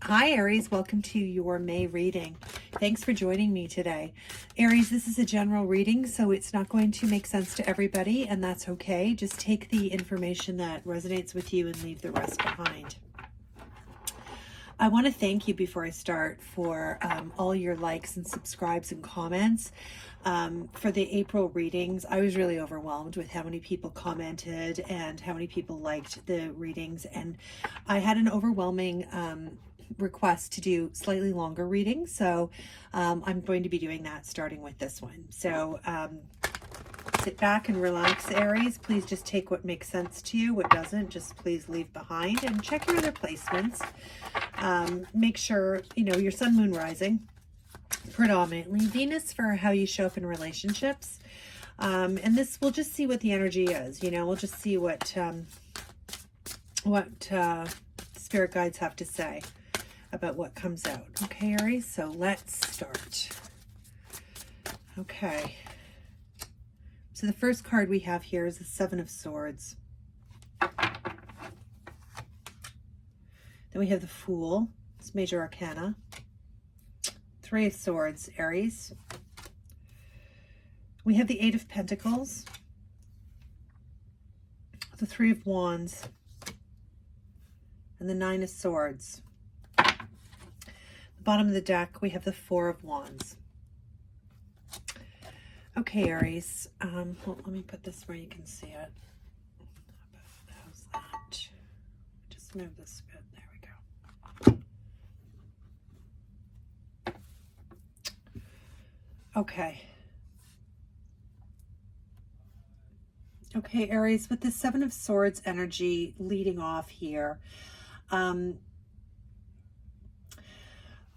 Hi, Aries. Welcome to your May reading. Thanks for joining me today. Aries, this is a general reading, so it's not going to make sense to everybody, and that's okay. Just take the information that resonates with you and leave the rest behind. I want to thank you before I start for all your likes and subscribes and comments. For the April readings, I was really overwhelmed with how many people commented and how many people liked the readings. And I had an overwhelming request to do slightly longer readings. So I'm going to be doing that starting with this one. So sit back and relax, Aries. Please just take what makes sense to you. What doesn't, just please leave behind, and check your other placements. Make sure, your sun, moon, rising, predominantly Venus for how you show up in relationships. And this, we'll just see what the energy is. We'll just see what spirit guides have to say about what comes out. Okay, Aries, so let's start. Okay. So the first card we have here is the Seven of Swords. Then we have the Fool. It's major arcana. Three of Swords, Aries. We have the Eight of Pentacles. The Three of Wands. And the Nine of Swords. The bottom of the deck, we have the Four of Wands. Okay, Aries. Well, let me put this where you can see it. How's that? Just move this a bit. There we go. Okay. Okay, Aries, with the Seven of Swords energy leading off here,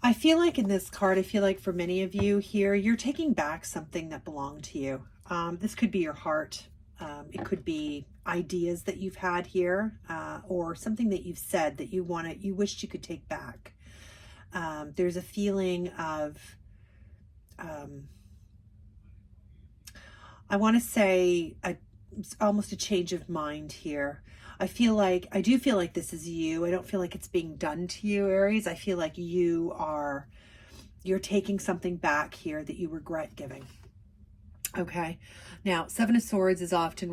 I feel like in this card, I feel like for many of you here, you're taking back something that belonged to you. This could be your heart. It could be ideas that you've had here, or something that you've said that you wished you could take back. There's a feeling of, I want to say, almost a change of mind here. I do feel like this is you. I don't feel like it's being done to you, Aries. I feel like you're taking something back here that you regret giving. Okay. Now, Seven of Swords is often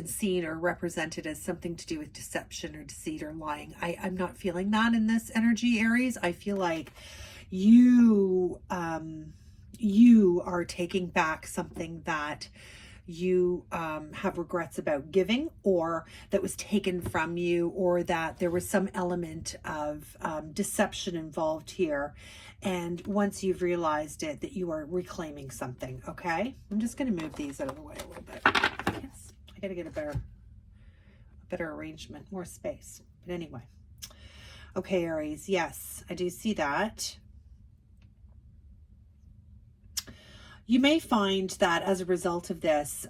seen or represented as something to do with deception or deceit or lying. I'm not feeling that in this energy, Aries. I feel like you are taking back something that you have regrets about giving, or that was taken from you, or that there was some element of deception involved here. And once you've realized it, that you are reclaiming something. Okay, I'm just going to move these out of the way a little bit. Yes, I got to get a better arrangement, more space. But anyway, okay, Aries, yes, I do see that. You may find that as a result of this,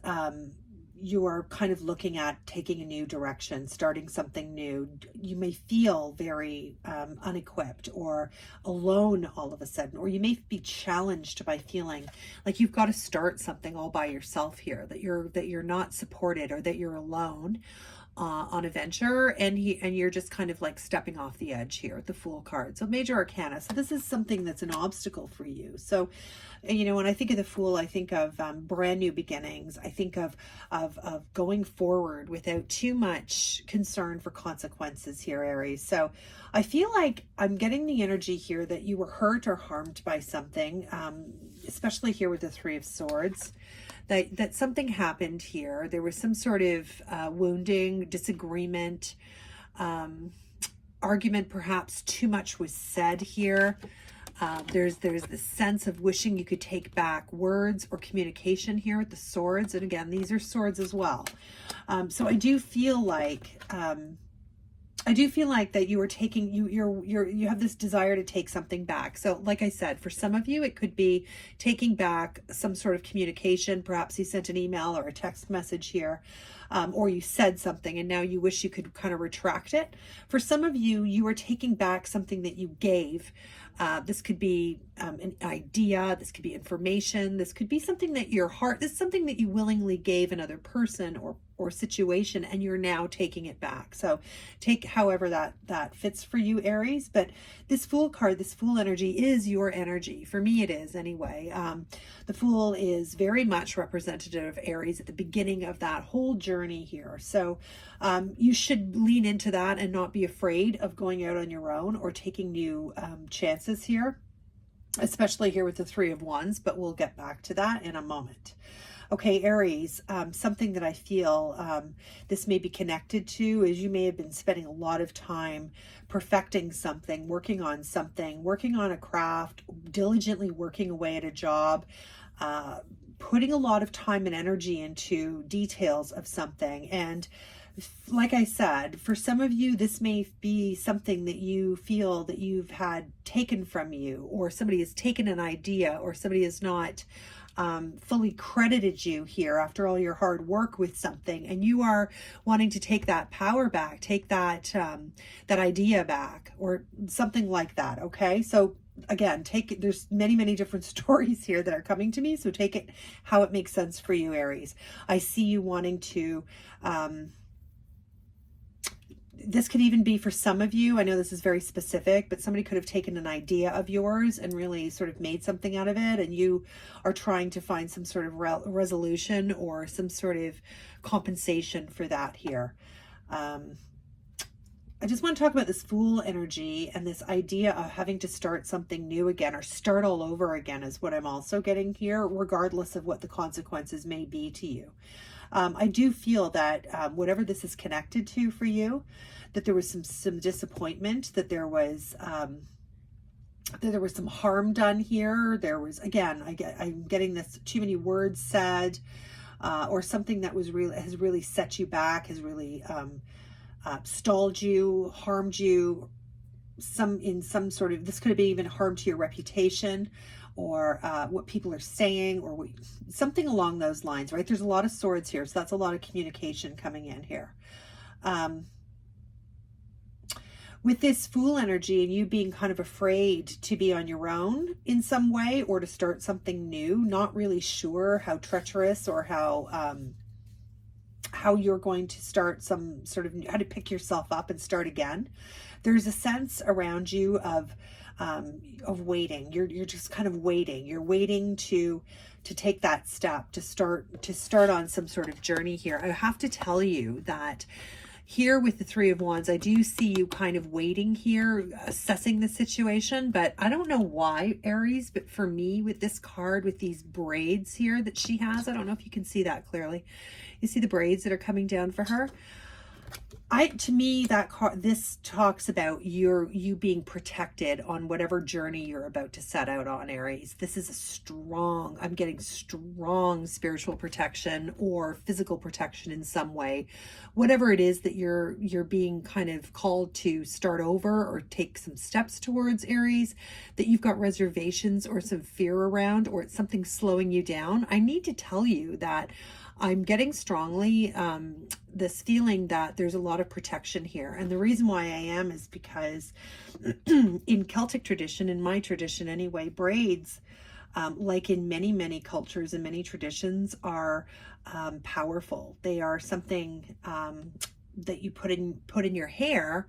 you are kind of looking at taking a new direction, starting something new. You may feel very unequipped or alone all of a sudden, or you may be challenged by feeling like you've got to start something all by yourself here, that you're not supported, or that you're alone on a venture, and you're just kind of like stepping off the edge here with the Fool card. So major arcana. So this is something that's an obstacle for you. So, when I think of the Fool, I think of brand new beginnings. I think of going forward without too much concern for consequences here, Aries. So I feel like I'm getting the energy here that you were hurt or harmed by something, especially here with the Three of Swords. That something happened here. There was some sort of wounding, disagreement, argument, perhaps too much was said here. There's this sense of wishing you could take back words or communication here with the swords. And again, these are swords as well. So I do feel like that you are taking, you have this desire to take something back. So like I said, for some of you, it could be taking back some sort of communication. Perhaps you sent an email or a text message here, or you said something and now you wish you could kind of retract it. For some of you, you are taking back something that you gave. This could be an idea, this could be information, this could be something that this is something that you willingly gave another person, or situation, and you're now taking it back. So take however that fits for you, Aries. But this Fool card, this Fool energy is your energy. For me, it is anyway. The Fool is very much representative of Aries at the beginning of that whole journey here. So you should lean into that and not be afraid of going out on your own or taking new chances here, especially here with the Three of Wands, but we'll get back to that in a moment. Okay, Aries, something that I feel this may be connected to is you may have been spending a lot of time perfecting something, working on a craft, diligently working away at a job, putting a lot of time and energy into details of something. And like I said, for some of you, this may be something that you feel that you've had taken from you, or somebody has taken an idea, or somebody has not fully credited you here after all your hard work with something, and you are wanting to take that power back, take that that idea back, or something like that. Okay, so again, there's many different stories here that are coming to me, so take it how it makes sense for you, Aries. I see you wanting to this could even be for some of you, I know this is very specific, but somebody could have taken an idea of yours and really sort of made something out of it, and you are trying to find some sort of resolution or some sort of compensation for that here. I just want to talk about this Fool energy and this idea of having to start something new again, or start all over again, is what I'm also getting here, regardless of what the consequences may be to you. I do feel that whatever this is connected to for you, that there was some disappointment, that there was some harm done here. There was, again, I'm getting this too many words said, or something that has really set you back, has really stalled you, harmed you. This could have been even harm to your reputation, or what people are saying, or something along those lines, right? There's a lot of swords here, so that's a lot of communication coming in here. With this Fool energy and you being kind of afraid to be on your own in some way, or to start something new, not really sure how treacherous or how you're going to start some sort of, how to pick yourself up and start again. There's a sense around you of waiting. You're just kind of waiting. You're waiting to take that step, to start on some sort of journey here. I have to tell you that here with the Three of Wands, I do see you kind of waiting here, assessing the situation, but I don't know why, Aries, but for me, with this card, with these braids here that she has, I don't know if you can see that clearly. You see the braids that are coming down for her? To me, this talks about you being protected on whatever journey you're about to set out on, Aries. This is I'm getting strong spiritual protection or physical protection in some way. Whatever it is that you're being kind of called to start over or take some steps towards, Aries, that you've got reservations or some fear around, or it's something slowing you down. I need to tell you that I'm getting strongly this feeling that there's a lot of protection here. And the reason why I am is because in Celtic tradition, in my tradition anyway, braids, like in many cultures and many traditions, are powerful. They are something that you put in your hair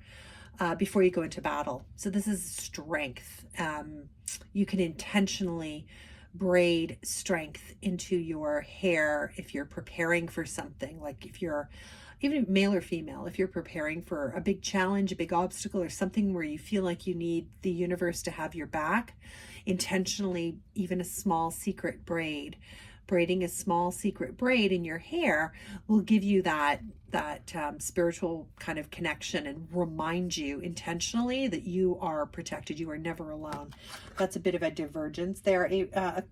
before you go into battle. So this is strength. You can intentionally braid strength into your hair if you're preparing for something, like if you're even male or female, if you're preparing for a big challenge, a big obstacle, or something where you feel like you need the universe to have your back, intentionally, even a small secret braid, braiding a small secret braid in your hair will give you that spiritual kind of connection and remind you intentionally that you are protected. You are never alone. That's a bit of a divergence there,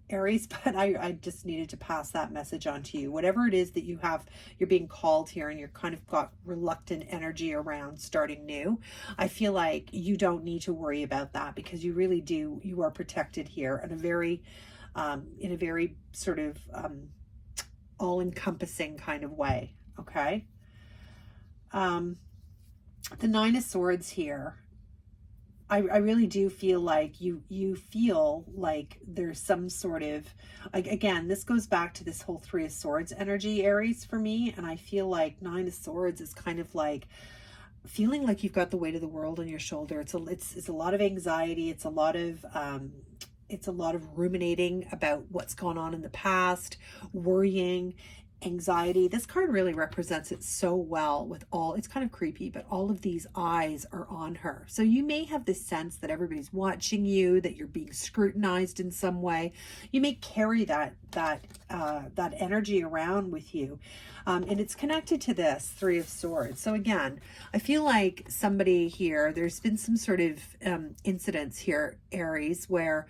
Aries, but I just needed to pass that message on to you. Whatever it is that you're being called here, and you're kind of got reluctant energy around starting new, I feel like you don't need to worry about that, because you really do. You are protected here in a very sort of all-encompassing kind of way. Okay. The Nine of Swords here. I really do feel like you feel like there's some sort of, like, again, this goes back to this whole Three of Swords energy, Aries, for me. And I feel like Nine of Swords is kind of like feeling like you've got the weight of the world on your shoulder. It's a lot of anxiety. It's a lot of ruminating about what's gone on in the past, worrying, anxiety. This card really represents it so well with all, it's kind of creepy, but all of these eyes are on her. So you may have this sense that everybody's watching you, that you're being scrutinized in some way. You may carry that energy around with you. And it's connected to this Three of Swords. So again, I feel like somebody here, there's been some sort of incidents here, Aries, where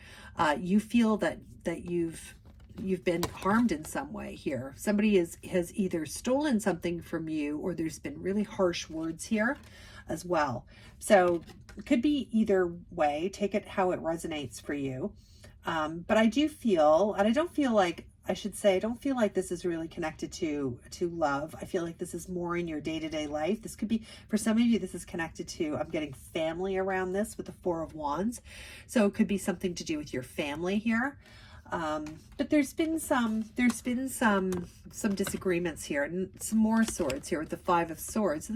you feel that you've been harmed in some way here. Somebody has either stolen something from you, or there's been really harsh words here as well. So it could be either way. Take it how it resonates for you. But I do feel, and I don't feel like, I should say, I don't feel like this is really connected to love. I feel like this is more in your day-to-day life. This could be, for some of you, this is connected to, I'm getting family around this with the Four of Wands. So it could be something to do with your family here. But there's been some disagreements here, and some more swords here with the Five of Swords. So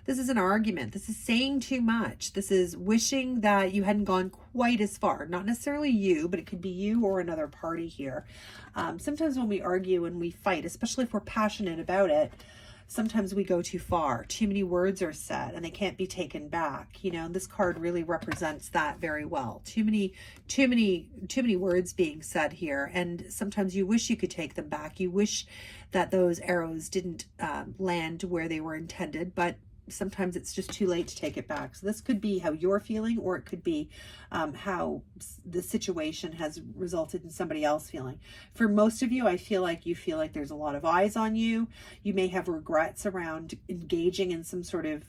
this is an argument. This is saying too much. This is wishing that you hadn't gone quite as far. Not necessarily you, but it could be you or another party here. Sometimes when we argue and we fight, especially if we're passionate about it, sometimes we go too far. Too many words are said and they can't be taken back. You know, this card really represents that very well. Too many words being said here. And sometimes you wish you could take them back. You wish that those arrows didn't land where they were intended, but sometimes it's just too late to take it back. So this could be how you're feeling, or it could be how the situation has resulted in somebody else feeling. For most of you, I feel like you feel like there's a lot of eyes on you. You may have regrets around engaging in some sort of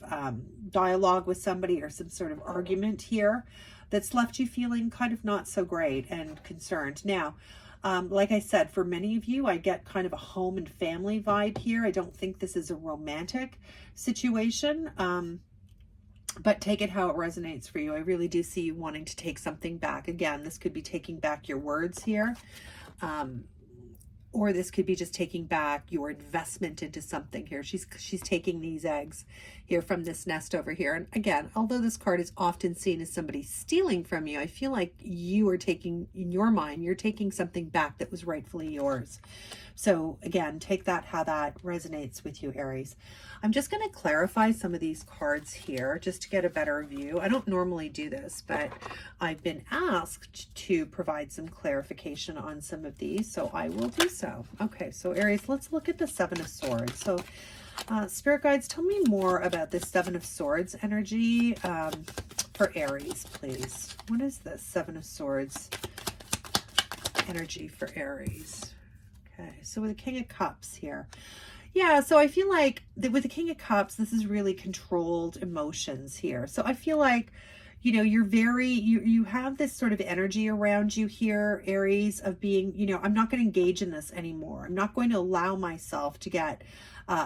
dialogue with somebody, or some sort of argument here that's left you feeling kind of not so great and concerned. Now, like I said, for many of you, I get kind of a home and family vibe here. I don't think this is a romantic situation, but take it how it resonates for you. I really do see you wanting to take something back. Again, this could be taking back your words here, or this could be just taking back your investment into something here. She's taking these eggs here from this nest over here. And again, although this card is often seen as somebody stealing from you, I feel like you are taking, in your mind, you're taking something back that was rightfully yours. So again, take that how that resonates with you, Aries. I'm just going to clarify some of these cards here just to get a better view. I don't normally do this, but I've been asked to provide some clarification on some of these, so I will do so. Okay, so Aries, let's look at the Seven of Swords. So Spirit Guides, tell me more about this Seven of Swords energy for Aries, please. What is this Seven of Swords energy for Aries? Okay, so with the King of Cups here. Yeah, so I feel like with the King of Cups, this is really controlled emotions here. So I feel like, you know, you're very, you have this sort of energy around you here, Aries, of being, you know, I'm not going to engage in this anymore. I'm not going to allow myself to get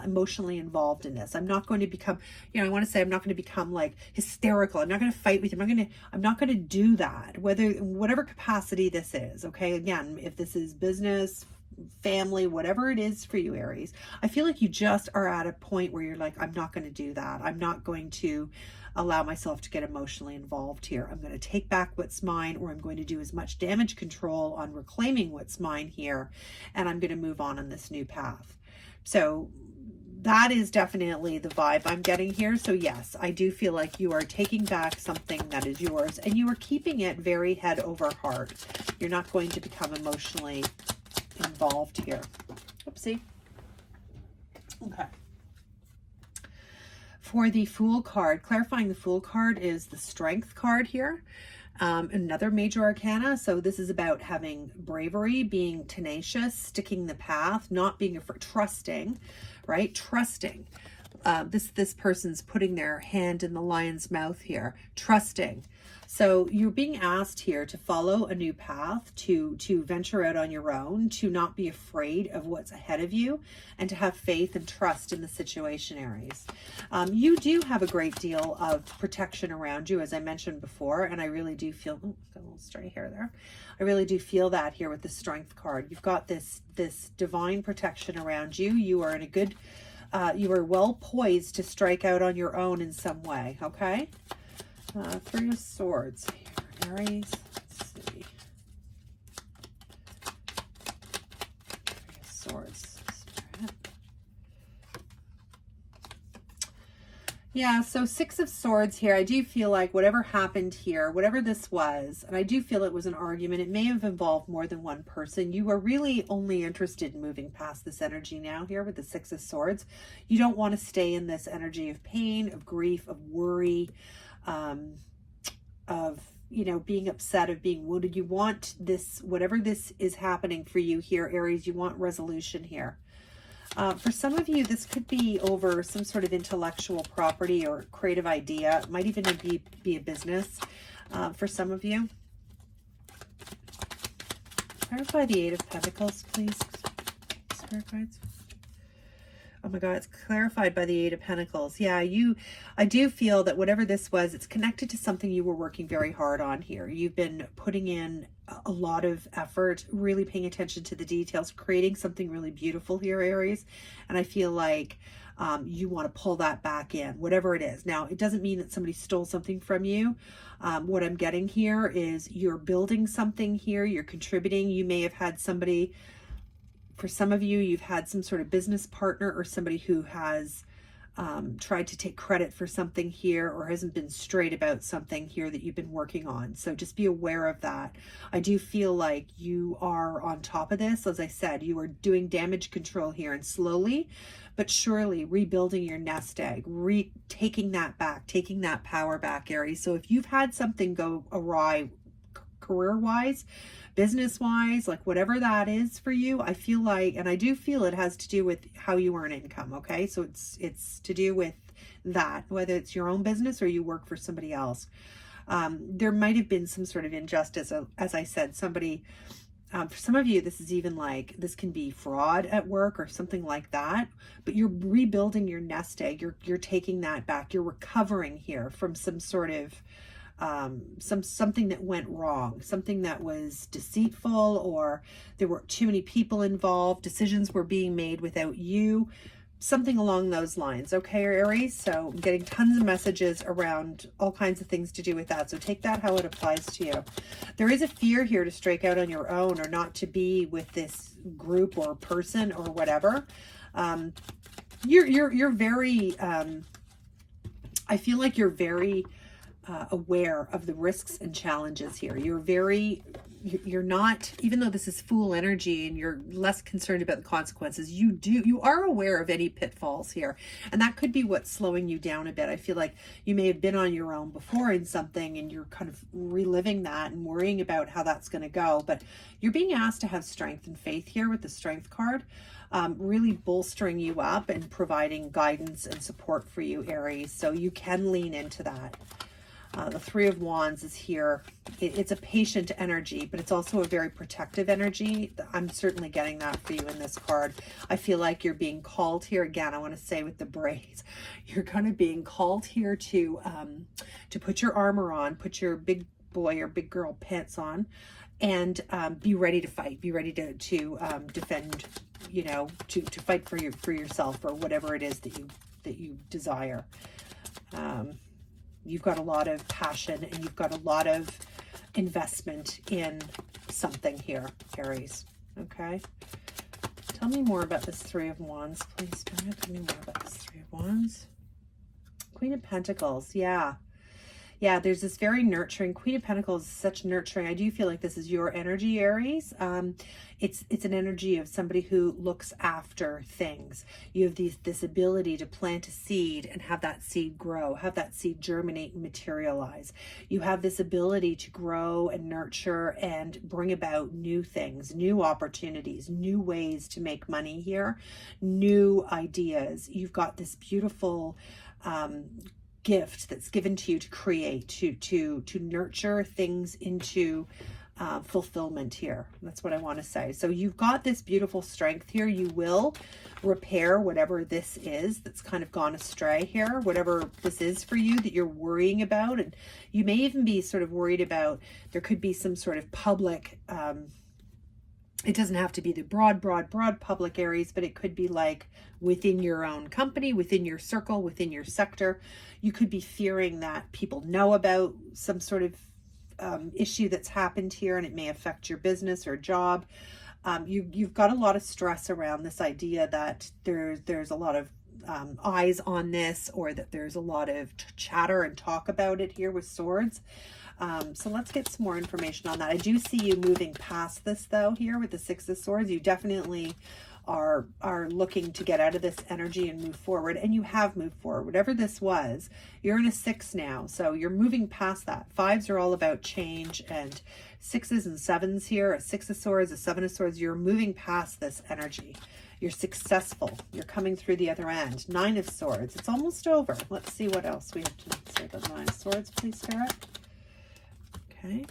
emotionally involved in this. I'm not going to become, you know, I want to say I'm not going to become like hysterical. I'm not going to fight with you. I'm not going to do that, whatever capacity this is. Okay. Again, if this is business, family, whatever it is for you, Aries, I feel like you just are at a point where you're like, I'm not going to do that. I'm not going to allow myself to get emotionally involved here. I'm going to take back what's mine, or I'm going to do as much damage control on reclaiming what's mine here, and I'm going to move on this new path. So that is definitely the vibe I'm getting here. So yes, I do feel like you are taking back something that is yours, and you are keeping it very head over heart. You're not going to become emotionally involved here. Oopsie. Okay. For the Fool card, clarifying the Fool card is the Strength card here. Another major arcana. So this is about having bravery, being tenacious, sticking the path, not being afraid, trusting, right? Trusting. this person's putting their hand in the lion's mouth here, trusting. So you're being asked here to follow a new path, to venture out on your own, to not be afraid of what's ahead of you, and to have faith and trust in the situation, Aries. You do have a great deal of protection around you, as I mentioned before, and I really do feel, oh, got a little stray hair there. I really do feel that here with the Strength card. You've got this divine protection around you. You are in a good, you are well poised to strike out on your own in some way, okay? Three of Swords here, Aries. Let's see. Three of Swords. Spirit. Yeah, so Six of Swords here. I do feel like whatever happened here, whatever this was, and I do feel it was an argument, it may have involved more than one person. You are really only interested in moving past this energy now here with the Six of Swords. You don't want to stay in this energy of pain, of grief, of worry, of, you know, being upset, of being wounded. You want this, whatever this is happening for you here, Aries, you want resolution here. For some of you, this could be over some sort of intellectual property or creative idea. It might even be a business for some of you. Clarify the Eight of Pentacles, please. Spirit guides. Oh my God, it's clarified by the Eight of Pentacles. Yeah, I do feel that whatever this was, it's connected to something you were working very hard on here. You've been putting in a lot of effort, really paying attention to the details, creating something really beautiful here, Aries. And I feel like you want to pull that back in, whatever it is. Now, it doesn't mean that somebody stole something from you. What I'm getting here is you're building something here. You're contributing. You may have had somebody. For some of you, you've had some sort of business partner or somebody who has tried to take credit for something here or hasn't been straight about something here that you've been working on. So just be aware of that. I do feel like you are on top of this. As I said, you are doing damage control here and slowly but surely rebuilding your nest egg, taking that back, taking that power back, Aries. So if you've had something go awry career-wise, business-wise, like whatever that is for you, I feel like, and I do feel it has to do with how you earn income, okay? So it's to do with that, whether it's your own business or you work for somebody else. There might have been some sort of injustice, as I said, somebody, for some of you, this is even like, this can be fraud at work or something like that, but you're rebuilding your nest egg, you're taking that back, you're recovering here from some sort of something that went wrong, something that was deceitful, or there were too many people involved, decisions were being made without you, something along those lines, okay, Aries? So I'm getting tons of messages around all kinds of things to do with that, so take that how it applies to you. There is a fear here to strike out on your own or not to be with this group or person or whatever. You're very, I feel like you're very aware of the risks and challenges here. You're not, even though this is Fool energy and you're less concerned about the consequences, you are aware of any pitfalls here. And that could be what's slowing you down a bit. I feel like you may have been on your own before in something and you're kind of reliving that and worrying about how that's going to go. But you're being asked to have strength and faith here with the Strength card, really bolstering you up and providing guidance and support for you, Aries. So you can lean into that. The Three of Wands is here. It's a patient energy, but it's also a very protective energy. I'm certainly getting that for you in this card. I feel like you're being called here. Again, I want to say with the braids, you're kind of being called here to put your armor on, put your big boy or big girl pants on, and be ready to fight. Be ready to defend, you know, to fight for yourself or whatever it is that you desire. You've got a lot of passion and you've got a lot of investment in something here, Aries. Okay. Tell me more about this Three of Wands, please. Tell me more about this Three of Wands. Queen of Pentacles. Yeah. Yeah, there's this very nurturing. Queen of Pentacles is such nurturing. I do feel like this is your energy, Aries. It's an energy of somebody who looks after things. You have this ability to plant a seed and have that seed grow, have that seed germinate and materialize. You have this ability to grow and nurture and bring about new things, new opportunities, new ways to make money here, new ideas. You've got this beautiful gift that's given to you to create, to nurture things into fulfillment here. That's what I want to say. So you've got this beautiful strength here. You will repair whatever this is that's kind of gone astray here, whatever this is for you that you're worrying about. And you may even be sort of worried about, there could be some sort of public, it doesn't have to be the broad public, Aries, but it could be like within your own company, within your circle, within your sector. You could be fearing that people know about some sort of issue that's happened here, and it may affect your business or job. You've got a lot of stress around this idea that there's a lot of eyes on this, or that there's a lot of chatter and talk about it here with swords. So let's get some more information on that. I do see you moving past this though here with the Six of Swords. You definitely are looking to get out of this energy and move forward, and you have moved forward. Whatever this was, you're in a 6 now, so you're moving past that. 5s are all about change, and 6s and 7s here, a 6 of Swords, a 7 of Swords, you're moving past this energy. You're successful. You're coming through the other end. 9 of Swords, it's almost over. Let's see what else we have to say about 9 of Swords, please, Spirit. Okay.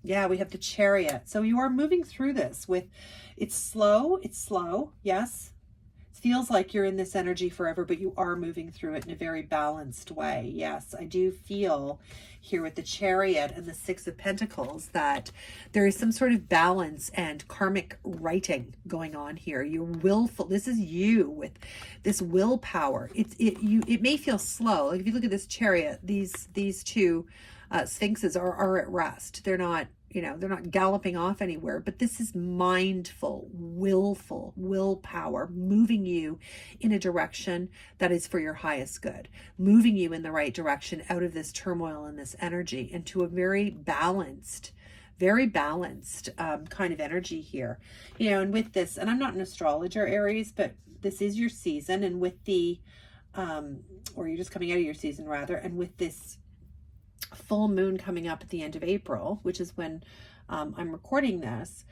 Yeah, we have the Chariot. So you are moving through this with, it's slow, yes. It feels like you're in this energy forever, but you are moving through it in a very balanced way. Yes, I do feel here with the Chariot and the 6 of Pentacles that there is some sort of balance and karmic writing going on here. You're willful. This is you with this willpower. It may feel slow. Like if you look at this Chariot, these two sphinxes are at rest. They're not, they're not galloping off anywhere, but this is mindful, willful, willpower, moving you in a direction that is for your highest good, moving you in the right direction out of this turmoil and this energy into a very balanced kind of energy here. And with this, and I'm not an astrologer, Aries, but this is your season, and with the, or you're just coming out of your season rather, and with this full moon coming up at the end of April, which is when I'm recording this,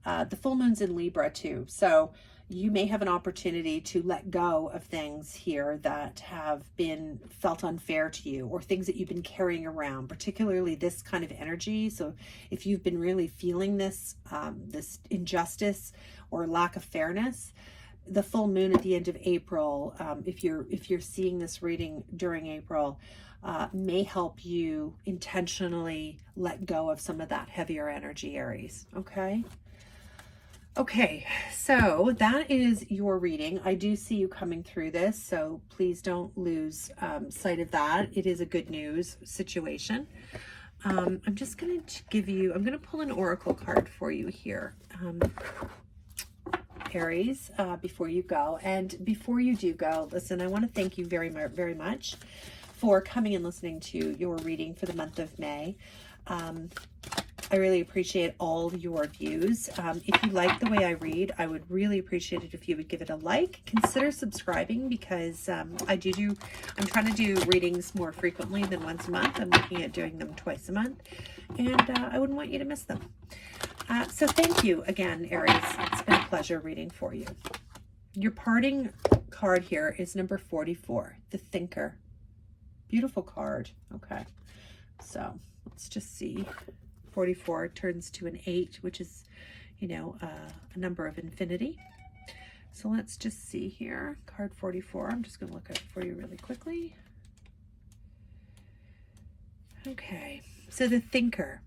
the full moon's in Libra too. So you may have an opportunity to let go of things here that have been felt unfair to you, or things that you've been carrying around, particularly this kind of energy. So if you've been really feeling this, this injustice or lack of fairness, the full moon at the end of April, if you're seeing this reading during April, may help you intentionally let go of some of that heavier energy, Aries. Okay, so that is your reading. I do see you coming through this, so please don't lose sight of that. It is a good news situation. I'm just going to I'm going to pull an oracle card for you here, Aries, before you go. And before you do go, listen, I want to thank you very much for coming and listening to your reading for the month of May. I really appreciate all your views. If you like the way I read, I would really appreciate it if you would give it a like. Consider subscribing, because I'm trying to do readings more frequently than once a month. I'm looking at doing them twice a month, and I wouldn't want you to miss them. So thank you again, Aries. It's been a pleasure reading for you. Your parting card here is number 44, the Thinker. Beautiful card. Okay, so let's just see. 44 turns to an 8, which is, a number of infinity. So let's just see here. Card 44. I'm just going to look at it for you really quickly. Okay, so the Thinker.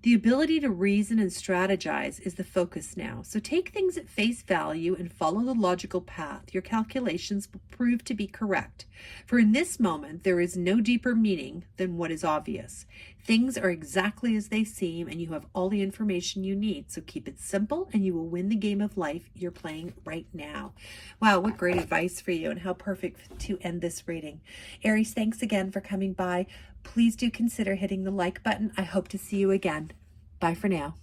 The ability to reason and strategize is the focus now. So take things at face value and follow the logical path. Your calculations will prove to be correct. For in this moment, there is no deeper meaning than what is obvious. Things are exactly as they seem, and you have all the information you need. So keep it simple, and you will win the game of life you're playing right now. Wow, what great advice for you, and how perfect to end this reading. Aries, thanks again for coming by. please do consider hitting the like button. I hope to see you again. Bye for now.